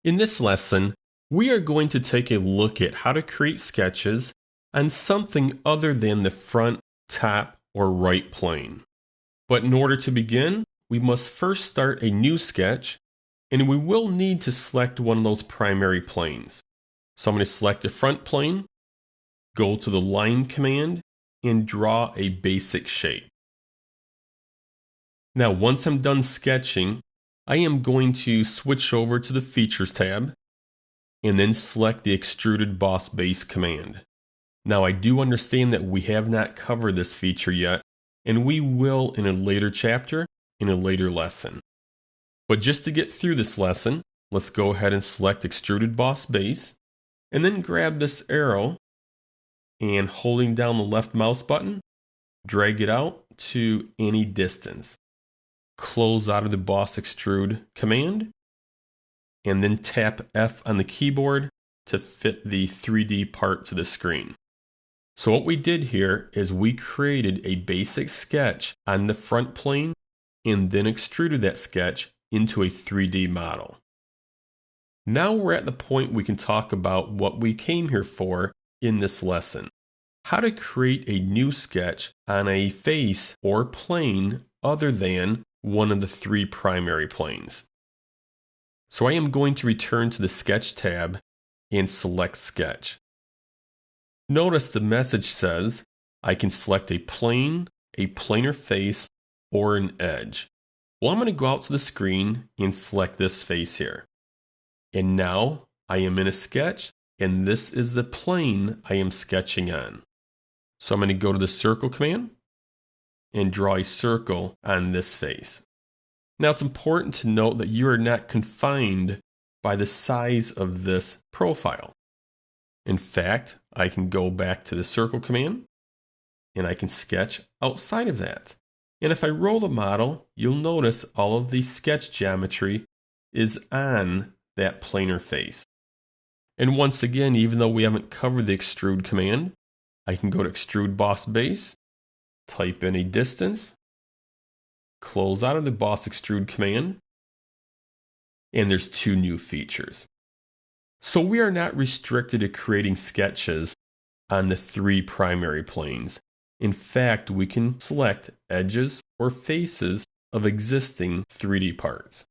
In this lesson, we are going to take a look at how to create sketches on something other than the front, top, or right plane. But in order to begin, we must first start a new sketch, and we will need to select one of those primary planes. So I'm going to select the front plane, go to the line command, and draw a basic shape. Now, once I'm done sketching, I am going to switch over to the Features tab and then select the Extruded Boss Base command. Now, I do understand that we have not covered this feature yet, and we will in a later chapter, in a later lesson. But just to get through this lesson, let's go ahead and select Extruded Boss Base, and then grab this arrow and holding down the left mouse button, drag it out to any distance. Close out of the Boss Extrude command, and then tap F on the keyboard to fit the 3D part to the screen. So what we did here is we created a basic sketch on the front plane and then extruded that sketch into a 3D model. Now we're at the point we can talk about what we came here for in this lesson. How to create a new sketch on a face or plane other than one of the three primary planes. So I am going to return to the Sketch tab and select Sketch. Notice the message says I can select a plane, a planar face, or an edge. Well, I'm going to go out to the screen and select this face here. And now I am in a sketch, and this is the plane I am sketching on. So I'm going to go to the Circle command and draw a circle on this face. Now it's important to note that you are not confined by the size of this profile. In fact, I can go back to the Circle command and I can sketch outside of that. And if I roll the model, you'll notice all of the sketch geometry is on that planar face. And once again, even though we haven't covered the Extrude command, I can go to Extrude Boss Base, type in a distance, close out of the Boss Extrude command, and there's two new features. So we are not restricted to creating sketches on the three primary planes. In fact, we can select edges or faces of existing 3D parts.